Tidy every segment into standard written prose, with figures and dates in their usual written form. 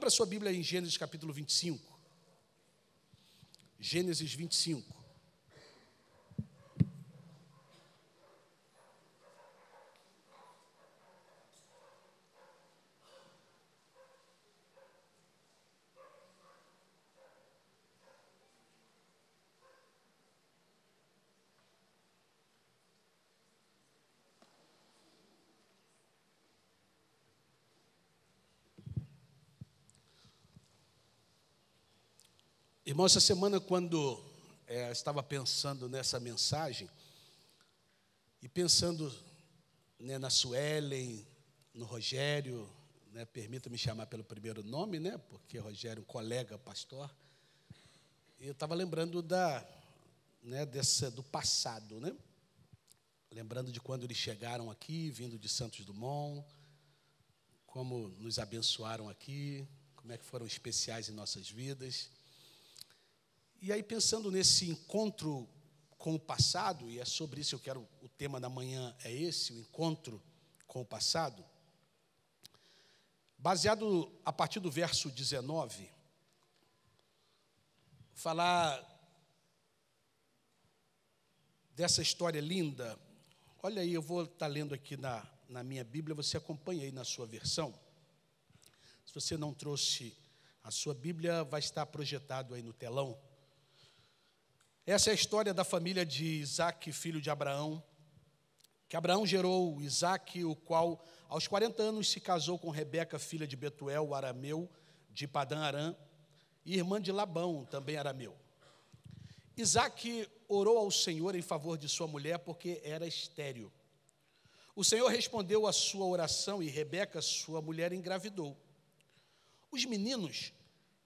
Abra sua Bíblia em Gênesis capítulo 25. Gênesis 25. Irmão, essa semana, quando estava pensando nessa mensagem, e pensando na Suelen, no Rogério, permita-me chamar pelo primeiro nome, porque Rogério é um colega pastor, eu estava lembrando do passado, lembrando de quando eles chegaram aqui, vindo de Santos Dumont, como nos abençoaram aqui, como é que foram especiais em nossas vidas. E aí, pensando nesse encontro com o passado, e é sobre isso que eu quero, o tema da manhã é esse, o encontro com o passado, baseado a partir do verso 19, falar dessa história linda. Olha aí, eu vou estar lendo aqui na minha Bíblia, você acompanha aí na sua versão. Se você não trouxe a sua Bíblia, vai estar projetado aí no telão. Essa é a história da família de Isaque, filho de Abraão, que Abraão gerou Isaque, o qual aos 40 anos se casou com Rebeca, filha de Betuel, o arameu, de Padã Arã, e irmã de Labão, também arameu. Isaque orou ao Senhor em favor de sua mulher, porque era estéril. O Senhor respondeu à sua oração e Rebeca, sua mulher, engravidou. Os meninos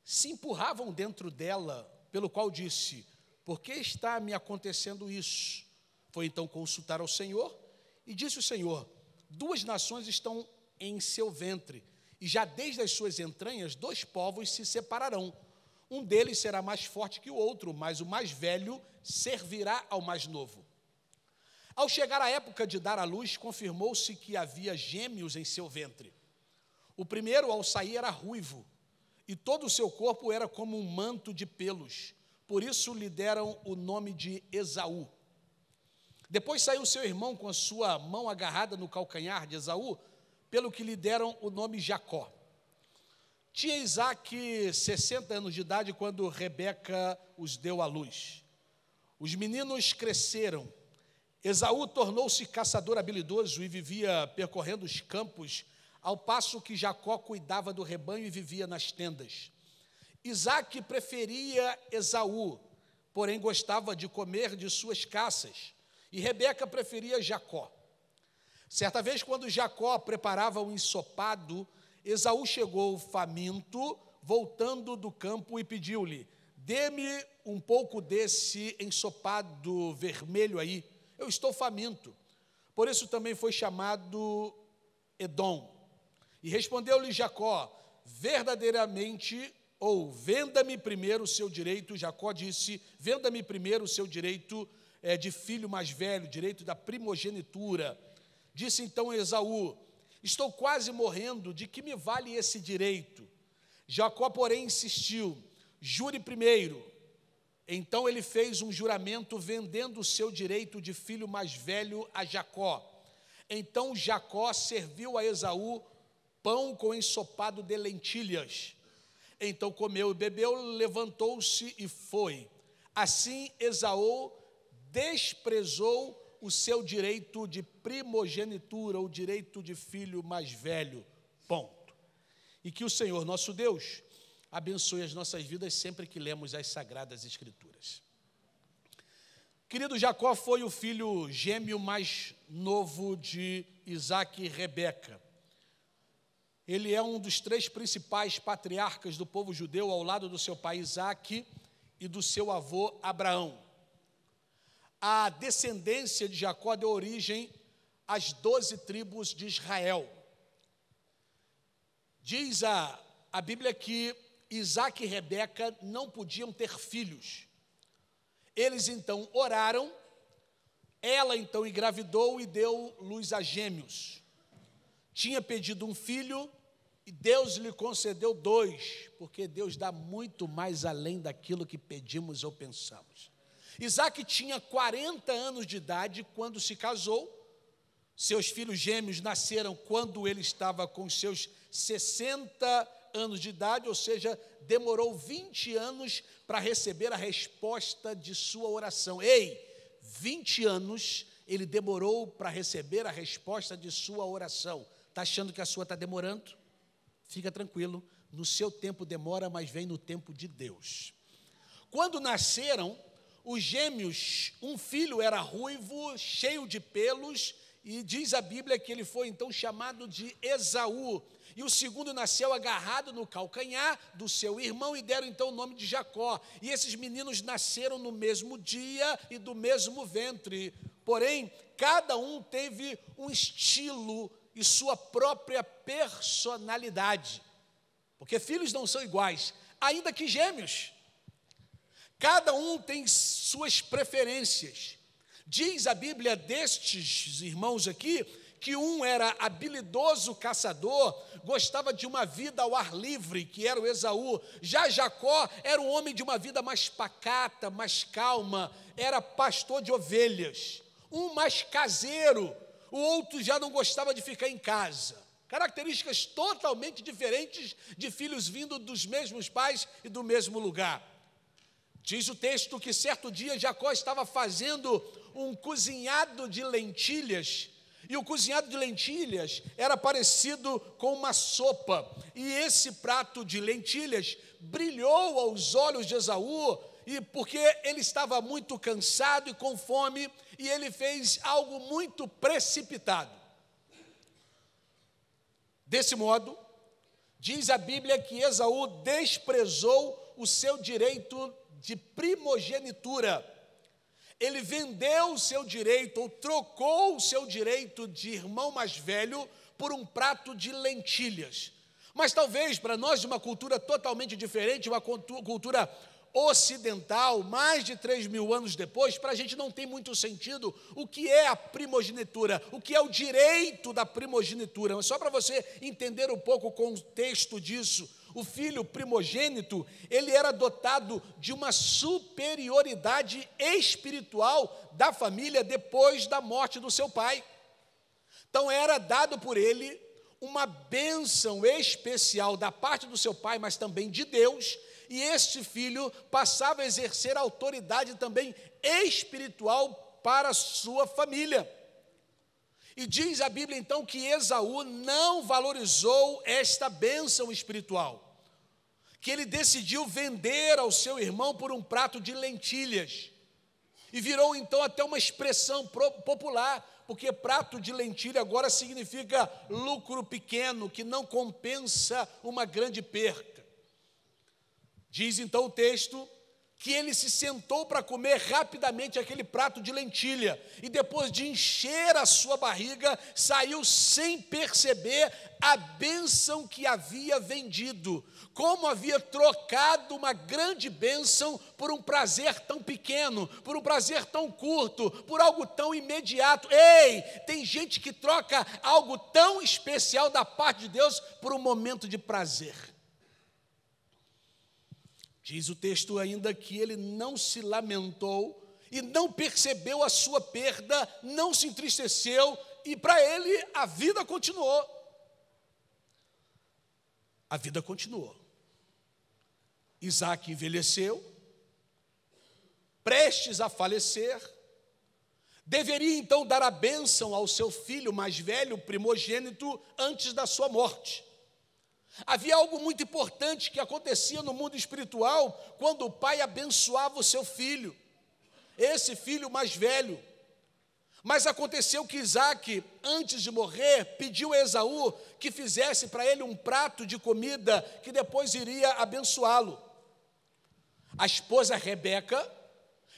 se empurravam dentro dela, pelo qual disse: por que está me acontecendo isso? Foi então consultar ao Senhor, e disse o Senhor: 2 nações estão em seu ventre, e já desde as suas entranhas 2 povos se separarão. Um deles será mais forte que o outro, mas o mais velho servirá ao mais novo. Ao chegar a época de dar à luz, confirmou-se que havia gêmeos em seu ventre. O primeiro, ao sair, era ruivo, e todo o seu corpo era como um manto de pelos. Por isso lhe deram o nome de Esaú. Depois saiu seu irmão com a sua mão agarrada no calcanhar de Esaú, pelo que lhe deram o nome Jacó. Tinha Isaque 60 anos de idade quando Rebeca os deu à luz. Os meninos cresceram. Esaú tornou-se caçador habilidoso e vivia percorrendo os campos, ao passo que Jacó cuidava do rebanho e vivia nas tendas. Isaque preferia Esaú, porém gostava de comer de suas caças, e Rebeca preferia Jacó. Certa vez, quando Jacó preparava um ensopado, Esaú chegou faminto, voltando do campo, e pediu-lhe: dê-me um pouco desse ensopado vermelho aí, eu estou faminto. Por isso também foi chamado Edom. E respondeu-lhe Jacó: verdadeiramente, ou venda-me primeiro o seu direito. Jacó disse: venda-me primeiro o seu direito de filho mais velho, direito da primogenitura. Disse então Esaú: estou quase morrendo, de que me vale esse direito? Jacó, porém, insistiu: jure primeiro. Então ele fez um juramento, vendendo o seu direito de filho mais velho a Jacó. Então Jacó serviu a Esaú pão com ensopado de lentilhas. Então comeu e bebeu, levantou-se e foi. Assim Esaú desprezou o seu direito de primogenitura, o direito de filho mais velho. Ponto. E que o Senhor, nosso Deus, abençoe as nossas vidas sempre que lemos as Sagradas Escrituras. Querido, Jacó foi o filho gêmeo mais novo de Isaque e Rebeca. Ele é um dos 3 principais patriarcas do povo judeu, ao lado do seu pai Isaque e do seu avô Abraão. A descendência de Jacó deu origem às 12 tribos de Israel. Diz a Bíblia que Isaque e Rebeca não podiam ter filhos. Eles então oraram, ela então engravidou e deu luz a gêmeos. Tinha pedido um filho, E Deus lhe concedeu 2, porque Deus dá muito mais além daquilo que pedimos ou pensamos. Isaac tinha 40 anos de idade quando se casou. Seus filhos gêmeos nasceram quando ele estava com seus 60 anos de idade, ou seja, demorou 20 anos para receber a resposta de sua oração. 20 anos ele demorou para receber a resposta de sua oração. Está achando que a sua está demorando? Fica tranquilo, no seu tempo demora, mas vem no tempo de Deus. Quando nasceram os gêmeos, um filho era ruivo, cheio de pelos, e diz a Bíblia que ele foi então chamado de Esaú. E o segundo nasceu agarrado no calcanhar do seu irmão e deram então o nome de Jacó. E esses meninos nasceram no mesmo dia e do mesmo ventre. Porém, cada um teve um estilo e sua própria personalidade. Porque filhos não são iguais, ainda que gêmeos. Cada um tem suas preferências. Diz a Bíblia destes irmãos aqui, que um era habilidoso caçador, gostava de uma vida ao ar livre, que era o Esaú. Já Jacó era um homem de uma vida mais pacata, mais calma, era pastor de ovelhas. Um mais caseiro, o outro já não gostava de ficar em casa. Características totalmente diferentes de filhos vindo dos mesmos pais e do mesmo lugar. Diz o texto que certo dia Jacó estava fazendo um cozinhado de lentilhas, e o cozinhado de lentilhas era parecido com uma sopa, e esse prato de lentilhas brilhou aos olhos de Esaú, e porque ele estava muito cansado e com fome, e ele fez algo muito precipitado. Desse modo, diz a Bíblia que Esaú desprezou o seu direito de primogenitura. Ele vendeu o seu direito, ou trocou o seu direito de irmão mais velho por um prato de lentilhas. Mas talvez para nós, de uma cultura totalmente diferente, uma cultura ocidental, mais de 3.000 anos depois, para a gente não tem muito sentido o que é a primogenitura, o que é o direito da primogenitura. Mas só para você entender um pouco o contexto disso, o filho primogênito, ele era dotado de uma superioridade espiritual da família depois da morte do seu pai. Então era dado por ele uma bênção especial da parte do seu pai, mas também de Deus, e este filho passava a exercer autoridade também espiritual para a sua família. E diz a Bíblia então que Esaú não valorizou esta bênção espiritual, que ele decidiu vender ao seu irmão por um prato de lentilhas, e virou então até uma expressão popular, porque prato de lentilha agora significa lucro pequeno, que não compensa uma grande perca. Diz então o texto que ele se sentou para comer rapidamente aquele prato de lentilha, e depois de encher a sua barriga, saiu sem perceber a bênção que havia vendido, como havia trocado uma grande bênção por um prazer tão pequeno, por um prazer tão curto, por algo tão imediato. Tem gente que troca algo tão especial da parte de Deus por um momento de prazer. Diz o texto ainda que ele não se lamentou e não percebeu a sua perda, não se entristeceu, e para ele a vida continuou. A vida continuou. Isaac envelheceu, prestes a falecer, deveria então dar a bênção ao seu filho mais velho, primogênito, antes da sua morte. Havia algo muito importante que acontecia no mundo espiritual quando o pai abençoava o seu filho, esse filho mais velho. Mas aconteceu que Isaac, antes de morrer, pediu a Esaú que fizesse para ele um prato de comida que depois iria abençoá-lo. A esposa Rebeca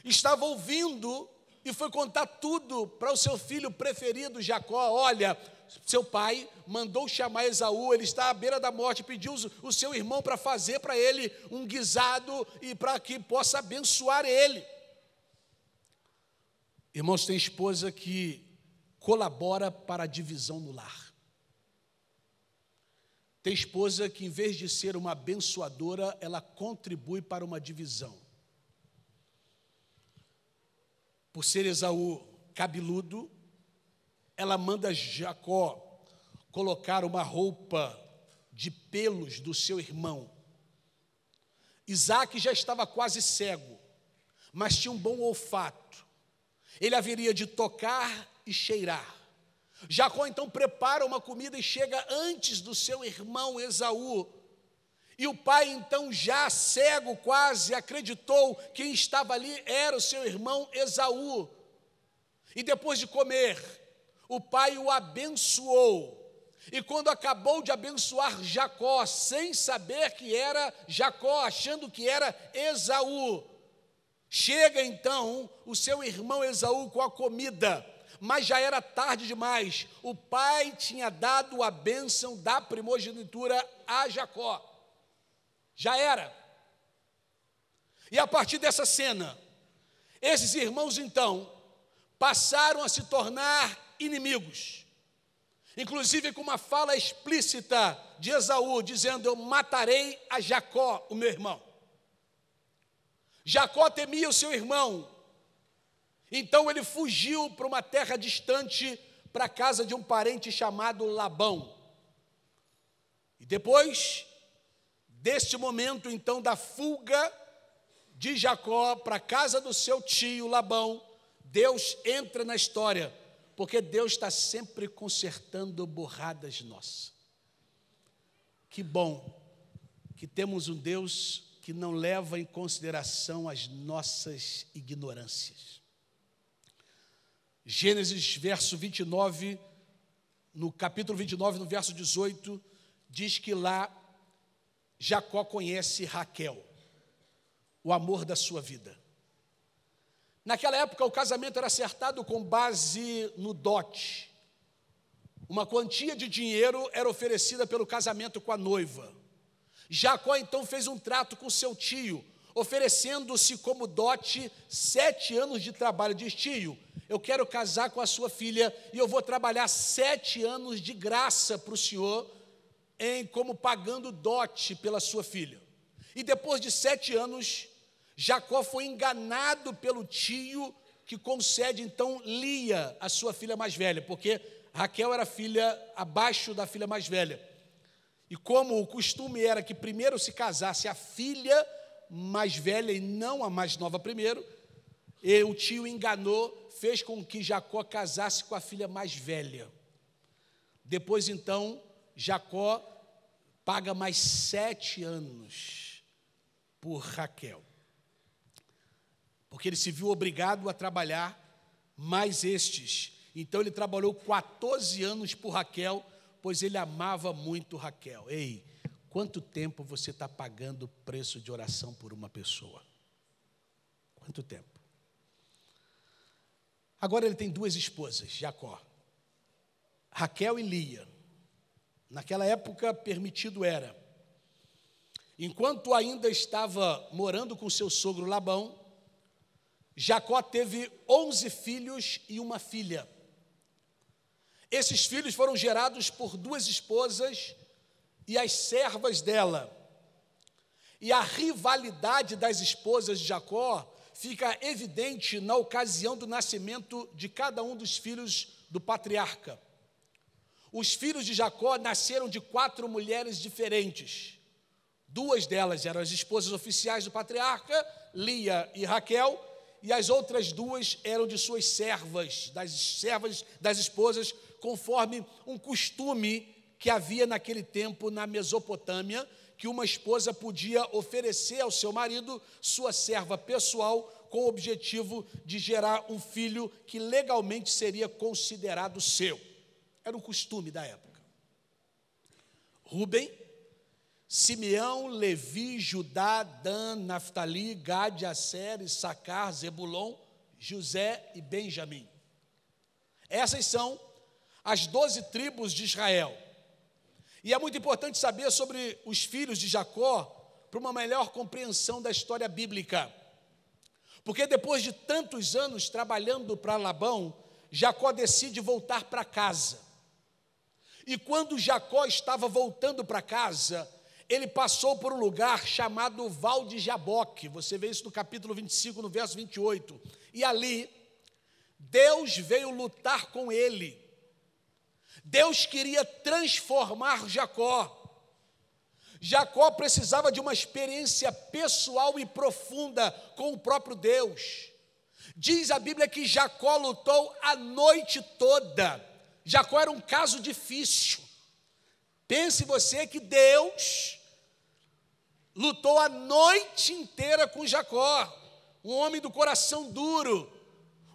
estava ouvindo e foi contar tudo para o seu filho preferido Jacó. Olha, seu pai mandou chamar Esaú, ele está à beira da morte, pediu o seu irmão para fazer para ele um guisado e para que possa abençoar ele. Irmãos, tem esposa que colabora para a divisão no lar. Tem esposa que, em vez de ser uma abençoadora, ela contribui para uma divisão. Por ser Esaú cabeludo, ela manda Jacó colocar uma roupa de pelos do seu irmão. Isaac já estava quase cego, mas tinha um bom olfato. Ele haveria de tocar e cheirar. Jacó então prepara uma comida e chega antes do seu irmão Esaú. E o pai então, já cego quase, acreditou que quem estava ali era o seu irmão Esaú. E depois de comer, o pai o abençoou. E quando acabou de abençoar Jacó, sem saber que era Jacó, achando que era Esaú, chega então o seu irmão Esaú com a comida, mas já era tarde demais. O pai tinha dado a bênção da primogenitura a Jacó. Já era. E a partir dessa cena, esses irmãos então passaram a se tornar inimigos. Inclusive com uma fala explícita de Esaú, dizendo: eu matarei a Jacó, o meu irmão. Jacó temia o seu irmão, então ele fugiu para uma terra distante, para a casa de um parente chamado Labão. E depois deste momento então da fuga de Jacó para a casa do seu tio Labão, Deus entra na história, porque Deus está sempre consertando burradas nossas. Que bom que temos um Deus que não leva em consideração as nossas ignorâncias. Gênesis verso 29, no capítulo 29, no verso 18, diz que lá Jacó conhece Raquel, o amor da sua vida. Naquela época, o casamento era acertado com base no dote. Uma quantia de dinheiro era oferecida pelo casamento com a noiva. Jacó, então, fez um trato com seu tio, oferecendo-se como dote 7 anos de trabalho. Diz: tio, eu quero casar com a sua filha e eu vou trabalhar 7 anos de graça para o senhor, como pagando dote pela sua filha. E depois de 7 anos, Jacó foi enganado pelo tio, que concede então Lia, a sua filha mais velha, porque Raquel era filha abaixo da filha mais velha. E como o costume era que primeiro se casasse a filha mais velha e não a mais nova primeiro, e o tio enganou, fez com que Jacó casasse com a filha mais velha. Depois então, Jacó paga mais 7 anos por Raquel, porque ele se viu obrigado a trabalhar mais estes. Então ele trabalhou 14 anos por Raquel, pois ele amava muito Raquel. Ei, quanto tempo você está pagando o preço de oração por uma pessoa? Quanto tempo? Agora ele tem 2 esposas, Jacó, Raquel e Lia. Naquela época permitido era. Enquanto ainda estava morando com seu sogro Labão, Jacó teve 11 filhos e uma filha. Esses filhos foram gerados por 2 esposas e as servas dela. E a rivalidade das esposas de Jacó fica evidente na ocasião do nascimento de cada um dos filhos do patriarca. Os filhos de Jacó nasceram de 4 mulheres diferentes. 2 delas eram as esposas oficiais do patriarca, Lia e Raquel, e as outras 2 eram de suas servas das esposas, conforme um costume que havia naquele tempo na Mesopotâmia, que uma esposa podia oferecer ao seu marido sua serva pessoal, com o objetivo de gerar um filho que legalmente seria considerado seu. Era um costume da época. Rubem, Simeão, Levi, Judá, Dan, Naftali, Gade, Asser, Issacar, Zebulon, José e Benjamim. Essas são as 12 tribos de Israel. E é muito importante saber sobre os filhos de Jacó para uma melhor compreensão da história bíblica. Porque depois de tantos anos trabalhando para Labão, Jacó decide voltar para casa. E quando Jacó estava voltando para casa, ele passou por um lugar chamado Val de Jaboque. Você vê isso no capítulo 25, no verso 28. E ali, Deus veio lutar com ele. Deus queria transformar Jacó. Jacó precisava de uma experiência pessoal e profunda com o próprio Deus. Diz a Bíblia que Jacó lutou a noite toda. Jacó era um caso difícil. Pense você que Deus lutou a noite inteira com Jacó, um homem do coração duro,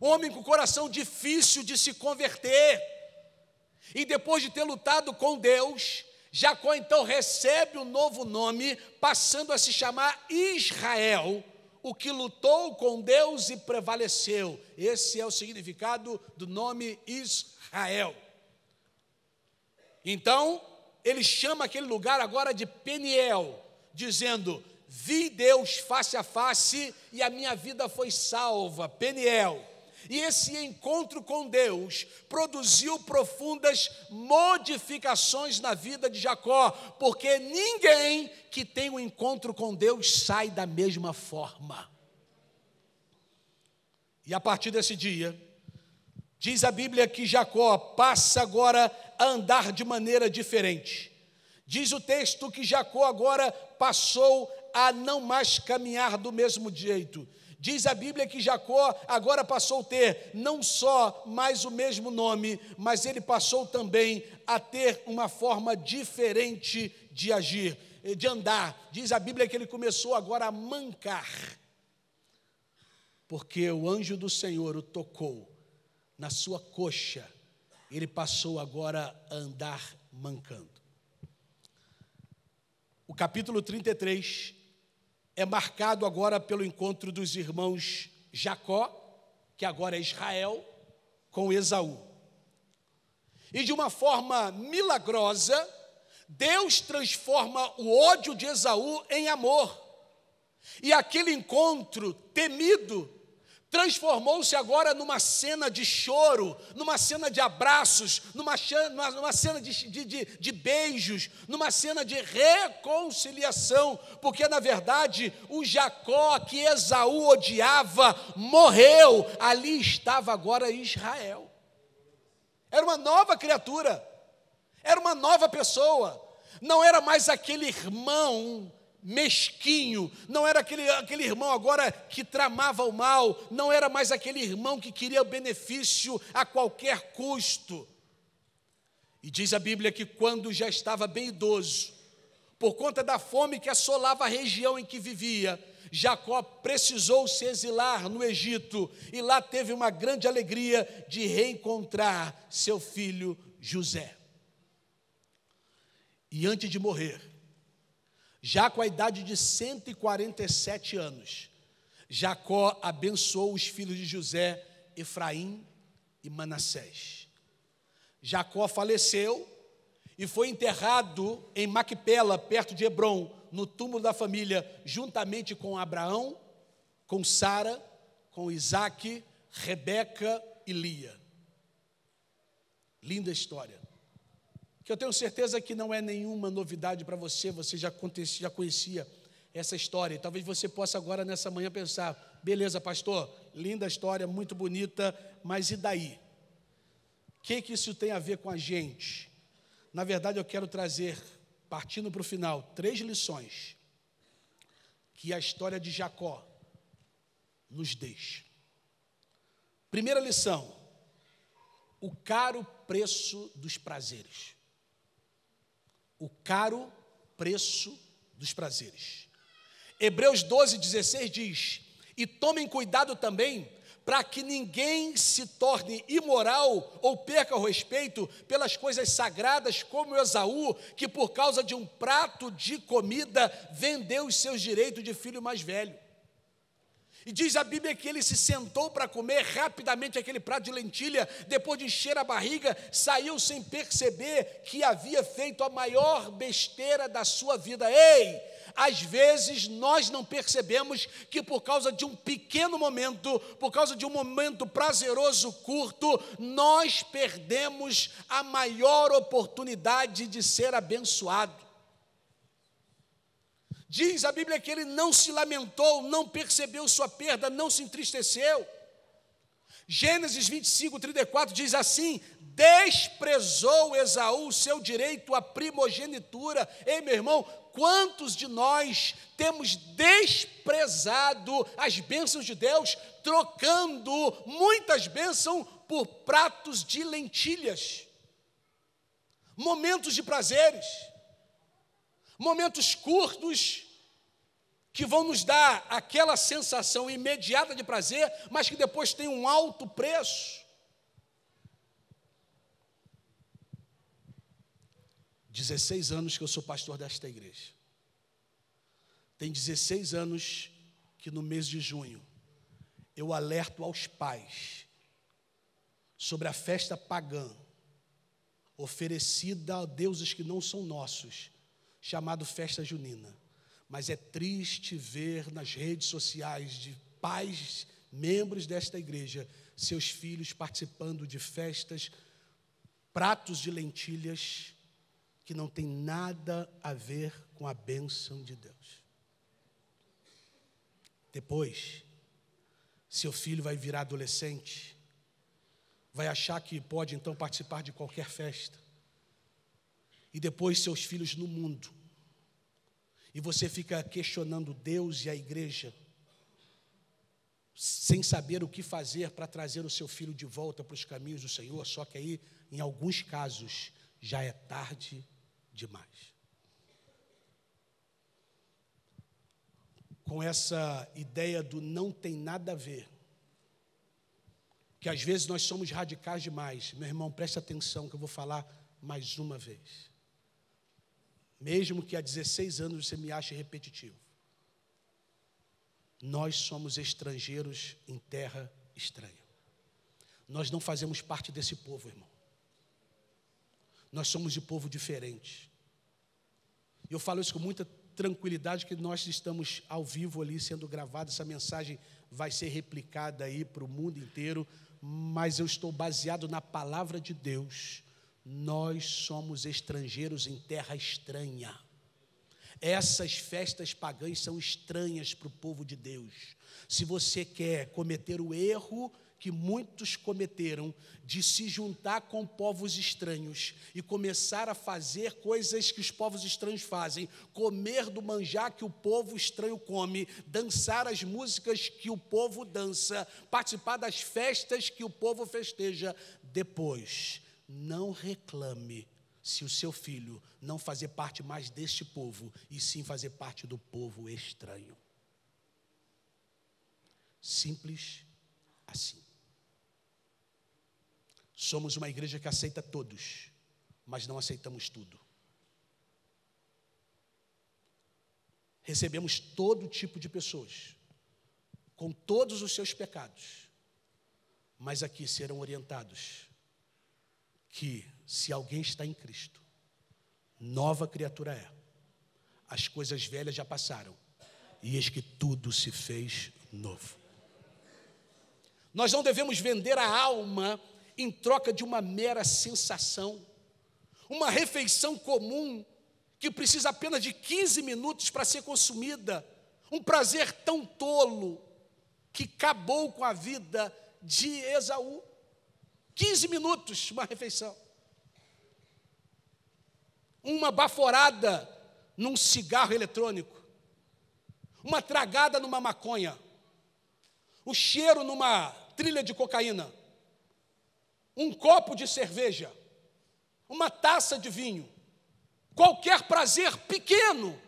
um homem com coração difícil de se converter. E depois de ter lutado com Deus, Jacó então recebe um novo nome, passando a se chamar Israel, o que lutou com Deus e prevaleceu. Esse é o significado do nome Israel. Então, ele chama aquele lugar agora de Peniel, dizendo: vi Deus face a face e a minha vida foi salva. Peniel. E esse encontro com Deus produziu profundas modificações na vida de Jacó, porque ninguém que tem um encontro com Deus sai da mesma forma. E a partir desse dia, diz a Bíblia que Jacó passa agora a andar de maneira diferente. Diz o texto que Jacó agora passou a não mais caminhar do mesmo jeito. Diz a Bíblia que Jacó agora passou a ter não só mais o mesmo nome, mas ele passou também a ter uma forma diferente de agir, de andar. Diz a Bíblia que ele começou agora a mancar, porque o anjo do Senhor o tocou na sua coxa. Ele passou agora a andar mancando. O capítulo 33 é marcado agora pelo encontro dos irmãos Jacó, que agora é Israel, com Esaú. E de uma forma milagrosa, Deus transforma o ódio de Esaú em amor. E aquele encontro temido transformou-se agora numa cena de choro, numa cena de abraços, numa cena de beijos, numa cena de reconciliação, porque na verdade o Jacó que Esaú odiava morreu, ali estava agora Israel. Era uma nova criatura, era uma nova pessoa, não era mais aquele irmão mesquinho, não era aquele irmão agora que tramava o mal, não era mais aquele irmão que queria o benefício a qualquer custo. E diz a Bíblia que quando já estava bem idoso, por conta da fome que assolava a região em que vivia, Jacó precisou se exilar no Egito, e lá teve uma grande alegria de reencontrar seu filho José. E antes de morrer, já com a idade de 147 anos, Jacó abençoou os filhos de José, Efraim e Manassés. Jacó faleceu e foi enterrado em Macpela, perto de Hebrom, no túmulo da família, juntamente com Abraão, com Sara, com Isaque, Rebeca e Lia. Linda história, que eu tenho certeza que não é nenhuma novidade para você, você já conhecia essa história. E talvez você possa agora nessa manhã pensar: beleza, pastor, linda história, muito bonita, mas e daí? O que isso tem a ver com a gente? Na verdade, eu quero trazer, partindo para o final, 3 lições que a história de Jacó nos deixa. Primeira lição: o caro preço dos prazeres. O caro preço dos prazeres. Hebreus 12:16 diz: e tomem cuidado também, para que ninguém se torne imoral ou perca o respeito pelas coisas sagradas, como Esaú, que por causa de um prato de comida vendeu os seus direitos de filho mais velho. E diz a Bíblia que ele se sentou para comer rapidamente aquele prato de lentilha, depois de encher a barriga, saiu sem perceber que havia feito a maior besteira da sua vida. Ei, Às vezes nós não percebemos que por causa de um pequeno momento, por causa de um momento prazeroso curto, nós perdemos a maior oportunidade de ser abençoado. Diz a Bíblia que ele não se lamentou, não percebeu sua perda, não se entristeceu. Gênesis 25, 34 diz assim: desprezou Esaú o seu direito à primogenitura. Ei, meu irmão, quantos de nós temos desprezado as bênçãos de Deus, trocando muitas bênçãos por pratos de lentilhas? Momentos de prazeres, momentos curtos, que vão nos dar aquela sensação imediata de prazer, mas que depois tem um alto preço. 16 anos que eu sou pastor desta igreja. Tem 16 anos que no mês de junho eu alerto aos pais sobre a festa pagã oferecida a deuses que não são nossos, chamado festa junina. Mas é triste ver nas redes sociais de pais, membros desta igreja, seus filhos participando de festas, pratos de lentilhas, que não tem nada a ver com a bênção de Deus. Depois, seu filho vai virar adolescente, vai achar que pode então participar de qualquer festa. E depois seus filhos no mundo. E você fica questionando Deus e a igreja, sem saber o que fazer para trazer o seu filho de volta para os caminhos do Senhor, só que aí, em alguns casos, já é tarde demais. Com essa ideia do não tem nada a ver, que às vezes nós somos radicais demais. Meu irmão, preste atenção que eu vou falar mais uma vez. Mesmo que há 16 anos você me ache repetitivo. Nós somos estrangeiros em terra estranha. Nós não fazemos parte desse povo, irmão. Nós somos de povo diferente. Eu falo isso com muita tranquilidade, que nós estamos ao vivo ali sendo gravado. Essa mensagem vai ser replicada aí para o mundo inteiro, mas eu estou baseado na palavra de Deus. Nós somos estrangeiros em terra estranha. Essas festas pagãs são estranhas para o povo de Deus. Se você quer cometer o erro que muitos cometeram, de se juntar com povos estranhos e começar a fazer coisas que os povos estranhos fazem, comer do manjar que o povo estranho come, dançar as músicas que o povo dança, participar das festas que o povo festeja, depois não reclame se o seu filho não fazer parte mais deste povo, e sim fazer parte do povo estranho. Simples assim. Somos uma igreja que aceita todos, mas não aceitamos tudo. Recebemos todo tipo de pessoas, com todos os seus pecados, mas aqui serão orientados que, se alguém está em Cristo, nova criatura é. As coisas velhas já passaram, e eis que tudo se fez novo. Nós não devemos vender a alma em troca de uma mera sensação, uma refeição comum que precisa apenas de 15 minutos para ser consumida, um prazer tão tolo que acabou com a vida de Esaú. 15 minutos, uma refeição. Uma baforada num cigarro eletrônico, uma tragada numa maconha, o cheiro numa trilha de cocaína, um copo de cerveja, uma taça de vinho, qualquer prazer pequeno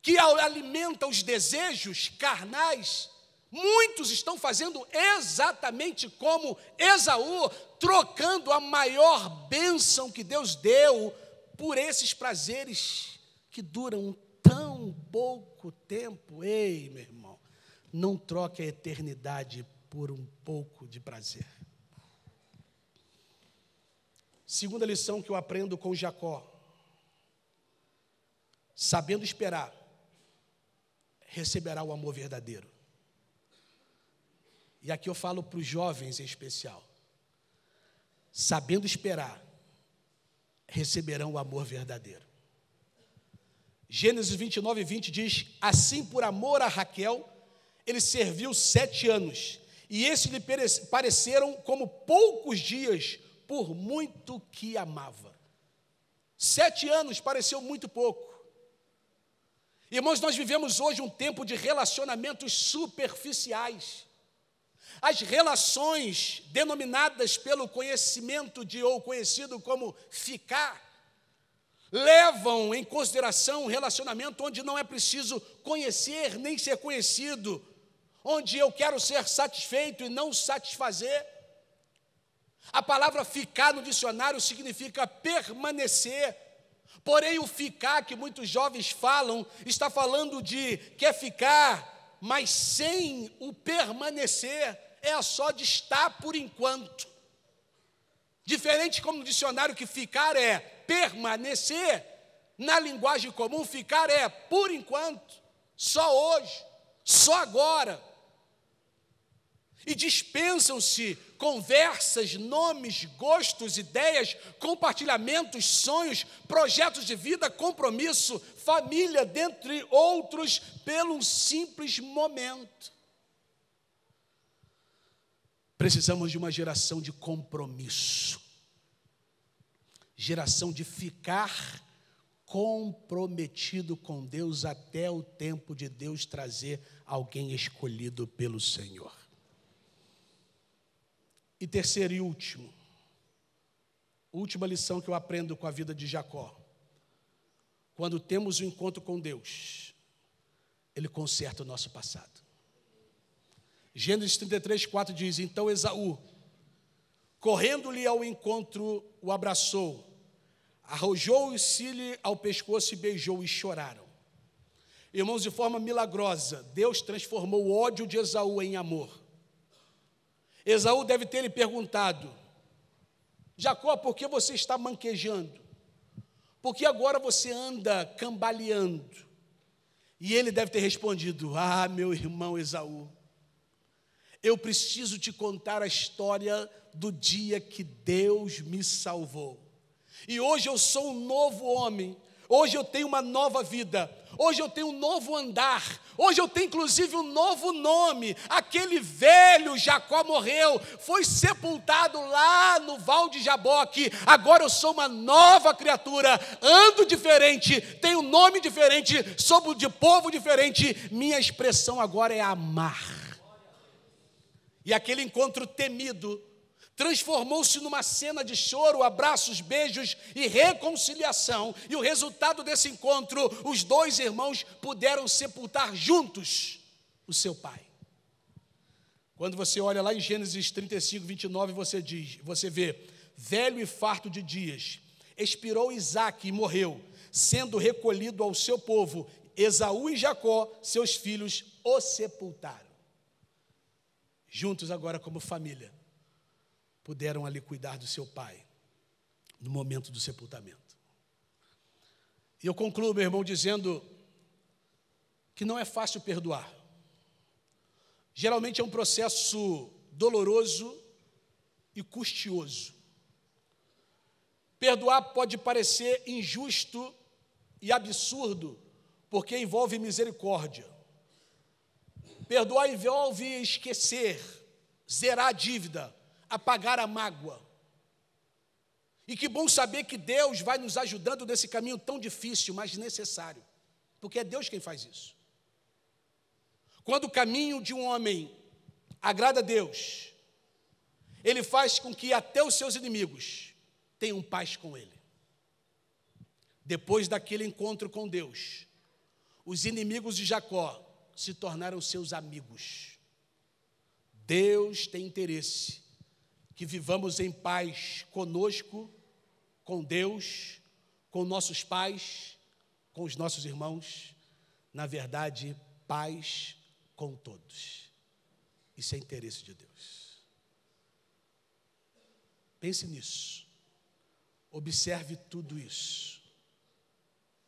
que alimenta os desejos carnais. Muitos estão fazendo exatamente como Esaú, trocando a maior bênção que Deus deu por esses prazeres que duram tão pouco tempo. Ei, meu irmão, não troque a eternidade por um pouco de prazer. Segunda lição que eu aprendo com Jacó. sabendo esperar, receberá o amor verdadeiro. E aqui eu falo para os jovens em especial. Sabendo esperar, receberão o amor verdadeiro. Gênesis 29:20 diz: assim por amor a Raquel, ele serviu 7 anos, e esses lhe pareceram como poucos dias, por muito que amava. 7 anos pareceu muito pouco. Irmãos, nós vivemos hoje um tempo de relacionamentos superficiais. As relações denominadas pelo conhecimento ou conhecido como ficar, levam em consideração um relacionamento onde não é preciso conhecer nem ser conhecido, onde eu quero ser satisfeito e não satisfazer. A palavra ficar no dicionário significa permanecer. Porém, o ficar que muitos jovens falam, está falando de quer ficar, mas sem o permanecer, é só de estar por enquanto. Diferente como no dicionário que ficar é permanecer, na linguagem comum ficar é por enquanto, só hoje, só agora. E dispensam-se conversas, nomes, gostos, ideias, compartilhamentos, sonhos, projetos de vida, compromisso, família, dentre outros, pelo simples momento. Precisamos de uma geração de compromisso, geração de ficar comprometido com Deus até o tempo de Deus trazer alguém escolhido pelo Senhor. E terceiro e última lição que eu aprendo com a vida de Jacó. Quando temos um encontro com Deus, Ele conserta o nosso passado. Gênesis 33:4 diz: então Esaú, correndo-lhe ao encontro, o abraçou, arrojou-se-lhe ao pescoço e beijou, e choraram. Irmãos, de forma milagrosa, Deus transformou o ódio de Esaú em amor. Esaú deve ter lhe perguntado: Jacó, por que você está manquejando? Por que agora você anda cambaleando? E ele deve ter respondido: ah, meu irmão Esaú, eu preciso te contar a história do dia que Deus me salvou. E hoje eu sou um novo homem, hoje eu tenho uma nova vida, hoje eu tenho um novo andar, hoje eu tenho inclusive um novo nome. Aquele velho Jacó morreu, foi sepultado lá no Val de Jaboque. Agora eu sou uma nova criatura, ando diferente, tenho um nome diferente, sou de povo diferente. Minha expressão agora é amar. E aquele encontro temido transformou-se numa cena de choro, abraços, beijos e reconciliação. E o resultado desse encontro, os 2 irmãos puderam sepultar juntos o seu pai. Quando você olha lá em Gênesis 35:29, você vê: velho e farto de dias, expirou Isaque e morreu, sendo recolhido ao seu povo. Esaú e Jacó, seus filhos, o sepultaram. Juntos agora como família, puderam ali cuidar do seu pai, no momento do sepultamento. E eu concluo, meu irmão, dizendo que não é fácil perdoar. Geralmente é um processo doloroso e custoso. Perdoar pode parecer injusto e absurdo, porque envolve misericórdia. Perdoar envolve esquecer, zerar a dívida, apagar a mágoa. E que bom saber que Deus vai nos ajudando nesse caminho tão difícil, mas necessário, porque é Deus quem faz isso. Quando o caminho de um homem agrada a Deus, Ele faz com que até os seus inimigos tenham paz com Ele. Depois daquele encontro com Deus, os inimigos de Jacó se tornaram seus amigos. Deus tem interesse que vivamos em paz conosco, com Deus, com nossos pais, com os nossos irmãos. Na verdade, paz com todos. Isso é interesse de Deus. Pense nisso. Observe tudo isso.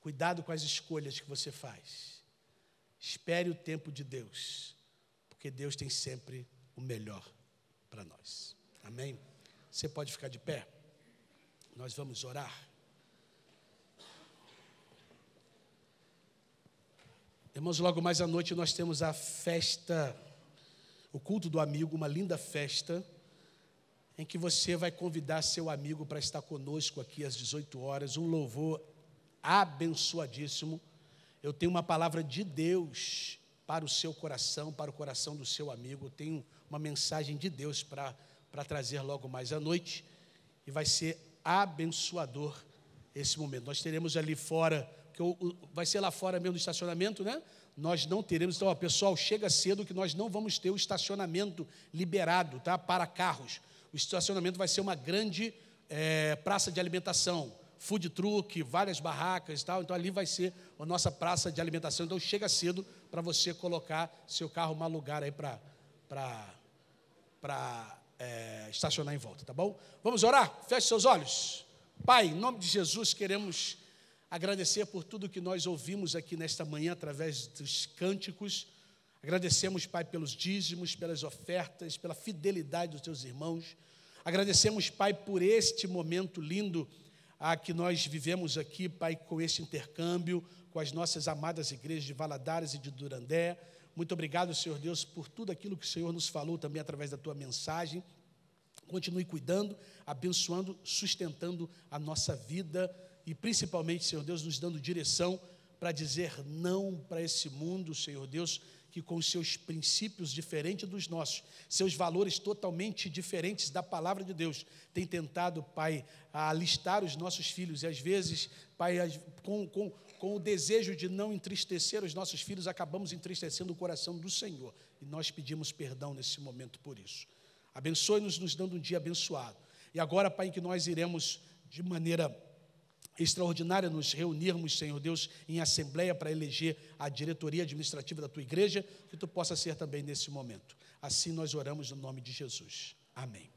Cuidado com as escolhas que você faz. Espere o tempo de Deus, porque Deus tem sempre o melhor para nós. Amém? Você pode ficar de pé? Nós vamos orar. Irmãos, logo mais à noite nós temos a festa, o culto do amigo, uma linda festa, em que você vai convidar seu amigo para estar conosco aqui às 18 horas, um louvor abençoadíssimo. Eu tenho uma palavra de Deus para o seu coração, para o coração do seu amigo. Eu tenho uma mensagem de Deus para trazer logo mais à noite, e vai ser abençoador esse momento. Nós teremos ali fora, vai ser lá fora mesmo do estacionamento, né? Nós não teremos, então, pessoal, chega cedo que nós não vamos ter o estacionamento liberado, tá? Para carros. O estacionamento vai ser uma grande praça de alimentação, food truck, várias barracas e tal. Então, ali vai ser a nossa praça de alimentação. Então, chega cedo para você colocar seu carro num lugar aí para estacionar em volta, tá bom? Vamos orar? Feche seus olhos. Pai, em nome de Jesus, queremos agradecer por tudo que nós ouvimos aqui nesta manhã, através dos cânticos. Agradecemos, Pai, pelos dízimos, pelas ofertas, pela fidelidade dos teus irmãos. Agradecemos, Pai, por este momento lindo que nós vivemos aqui, Pai, com este intercâmbio, com as nossas amadas igrejas de Valadares e de Durandé. Muito obrigado, Senhor Deus, por tudo aquilo que o Senhor nos falou também através da tua mensagem. Continue cuidando, abençoando, sustentando a nossa vida e principalmente, Senhor Deus, nos dando direção para dizer não para esse mundo, Senhor Deus, que com os seus princípios diferentes dos nossos, seus valores totalmente diferentes da palavra de Deus, tem tentado, Pai, alistar os nossos filhos, e às vezes, Pai, com o desejo de não entristecer os nossos filhos, acabamos entristecendo o coração do Senhor, e nós pedimos perdão nesse momento por isso. Abençoe-nos, nos dando um dia abençoado. E agora, Pai, que nós iremos, de maneira extraordinária, nos reunirmos, Senhor Deus, em assembleia para eleger a diretoria administrativa da tua igreja, que tu possa ser também nesse momento. Assim nós oramos no nome de Jesus. Amém.